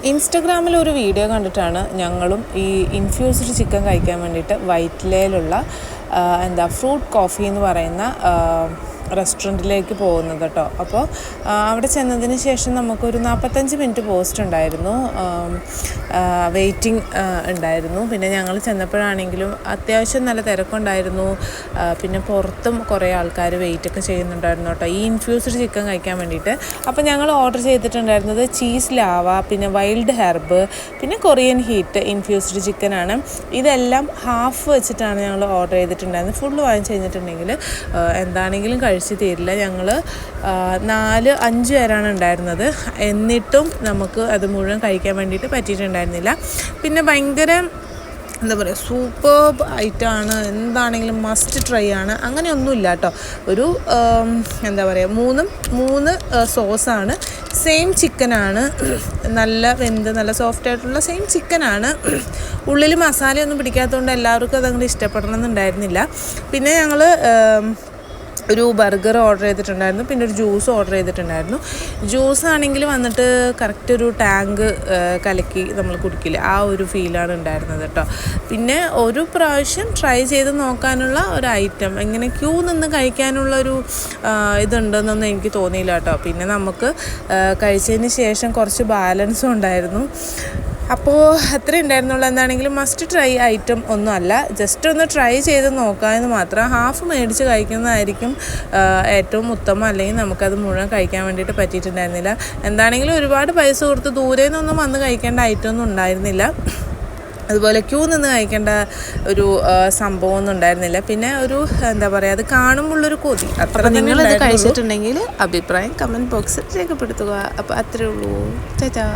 ഇൻസ്റ്റഗ്രാമിൽ ഒരു വീഡിയോ കണ്ടിട്ടാണ് ഞങ്ങളും ഈ ഇൻഫ്യൂസ്ഡ് ചിക്കൻ കഴിക്കാൻ വേണ്ടിയിട്ട് വൈറ്റ്ലയിലുള്ള ഫ്രൂട്ട് കോഫി എന്ന് പറയുന്ന റെസ്റ്റോറൻറ്റിലേക്ക് പോകുന്നത് കേട്ടോ. അപ്പോൾ അവിടെ ചെന്നതിന് ശേഷം നമുക്കൊരു 45 മിനിറ്റ് പോസ്റ്റ് ഉണ്ടായിരുന്നു, വെയിറ്റിംഗ് ഉണ്ടായിരുന്നു. പിന്നെ ഞങ്ങൾ ചെന്നപ്പോഴാണെങ്കിലും അത്യാവശ്യം നല്ല തിരക്കുണ്ടായിരുന്നു. പിന്നെ പുറത്തും കുറേ ആൾക്കാർ വെയിറ്റൊക്കെ ചെയ്യുന്നുണ്ടായിരുന്നു കേട്ടോ ഈ ഇൻഫ്യൂസ്ഡ് ചിക്കൻ കഴിക്കാൻ വേണ്ടിയിട്ട്. അപ്പോൾ ഞങ്ങൾ ഓർഡർ ചെയ്തിട്ടുണ്ടായിരുന്നത് ചീസ് ലാവ, പിന്നെ വൈൽഡ് ഹെർബ്, പിന്നെ കൊറിയൻ ഹീറ്റ് ഇൻഫ്യൂസ്ഡ് ചിക്കനാണ്. ഇതെല്ലാം ഹാഫ് വെച്ചിട്ടാണ് ഞങ്ങൾ ഓർഡർ ചെയ്തിട്ടുണ്ടായിരുന്നത്. ഫുള്ള് വാങ്ങിച്ച് കഴിഞ്ഞിട്ടുണ്ടെങ്കിൽ എന്താണെങ്കിലും കഴിച്ചു തീരില്ല. ഞങ്ങൾ 4-5 പേരാണ് ഉണ്ടായിരുന്നത്. എന്നിട്ടും നമുക്ക് അത് മുഴുവൻ കഴിക്കാൻ വേണ്ടിയിട്ട് പറ്റിയിട്ടുണ്ടായിരുന്നില്ല. പിന്നെ ഭയങ്കര സൂപ്പർബ് ഐറ്റമാണ്, എന്താണെങ്കിലും മസ്റ്റ് ട്രൈ ആണ്. അങ്ങനെയൊന്നുമില്ല കേട്ടോ. ഒരു മൂന്ന് സോസാണ്. സെയിം ചിക്കനാണ്, നല്ല വെന്ത് നല്ല സോഫ്റ്റ് ആയിട്ടുള്ള സെയിം ചിക്കനാണ്. ഉള്ളിൽ മസാലയൊന്നും പിടിക്കാത്തതുകൊണ്ട് എല്ലാവർക്കും അതങ്ങോട്ട് ഇഷ്ടപ്പെടണം എന്നുണ്ടായിരുന്നില്ല. പിന്നെ ഞങ്ങൾ ഒരു ബർഗർ ഓർഡർ ചെയ്തിട്ടുണ്ടായിരുന്നു, പിന്നെ ഒരു ജ്യൂസ് ഓർഡർ ചെയ്തിട്ടുണ്ടായിരുന്നു. ജ്യൂസ് ആണെങ്കിൽ വന്നിട്ട് കറക്റ്റ് ഒരു ടാങ്ക് കലക്കി നമ്മൾ കുടിക്കില്ല, ആ ഒരു ഫീലാണ് ഉണ്ടായിരുന്നത് കേട്ടോ. പിന്നെ ഒരു പ്രാവശ്യം ട്രൈ ചെയ്ത് നോക്കാനുള്ള ഒരു ഐറ്റം, ഇങ്ങനെ ക്യൂ നിന്ന് കഴിക്കാനുള്ളൊരു ഇതുണ്ടെന്നൊന്നും എനിക്ക് തോന്നിയില്ല കേട്ടോ. പിന്നെ നമുക്ക് കഴിച്ചതിന് ശേഷം കുറച്ച് ബാലൻസും ഉണ്ടായിരുന്നു. അപ്പോൾ അത്രേ ഉണ്ടായിരുന്നുള്ളൂ. എന്താണെങ്കിലും മസ്റ്റ് ട്രൈ ഐറ്റം ഒന്നും അല്ല, ജസ്റ്റ് ഒന്ന് ട്രൈ ചെയ്ത് നോക്കാമെന്ന് മാത്രം. ഹാഫ് മേടിച്ച് കഴിക്കുന്നതായിരിക്കും ഏറ്റവും ഉത്തമം, അല്ലെങ്കിൽ നമുക്കത് മുഴുവൻ കഴിക്കാൻ വേണ്ടിയിട്ട് പറ്റിയിട്ടുണ്ടായിരുന്നില്ല. എന്താണെങ്കിലും ഒരുപാട് പൈസ കൊടുത്ത് ദൂരെ നിന്നൊന്നും വന്ന് കഴിക്കേണ്ട ഐറ്റം ഒന്നും ഉണ്ടായിരുന്നില്ല. അതുപോലെ ക്യൂ നിന്ന് കഴിക്കേണ്ട ഒരു സംഭവമൊന്നും ഉണ്ടായിരുന്നില്ല. പിന്നെ ഒരു അത് കാണുമ്പോഴുള്ളൊരു കൊതി. അപ്പോൾ നിങ്ങളിത് കഴിച്ചിട്ടുണ്ടെങ്കിൽ അഭിപ്രായം കമൻറ്റ് ബോക്സിൽ രേഖപ്പെടുത്തുക. അപ്പോൾ അത്രയേ ഉള്ളൂ. ചാ.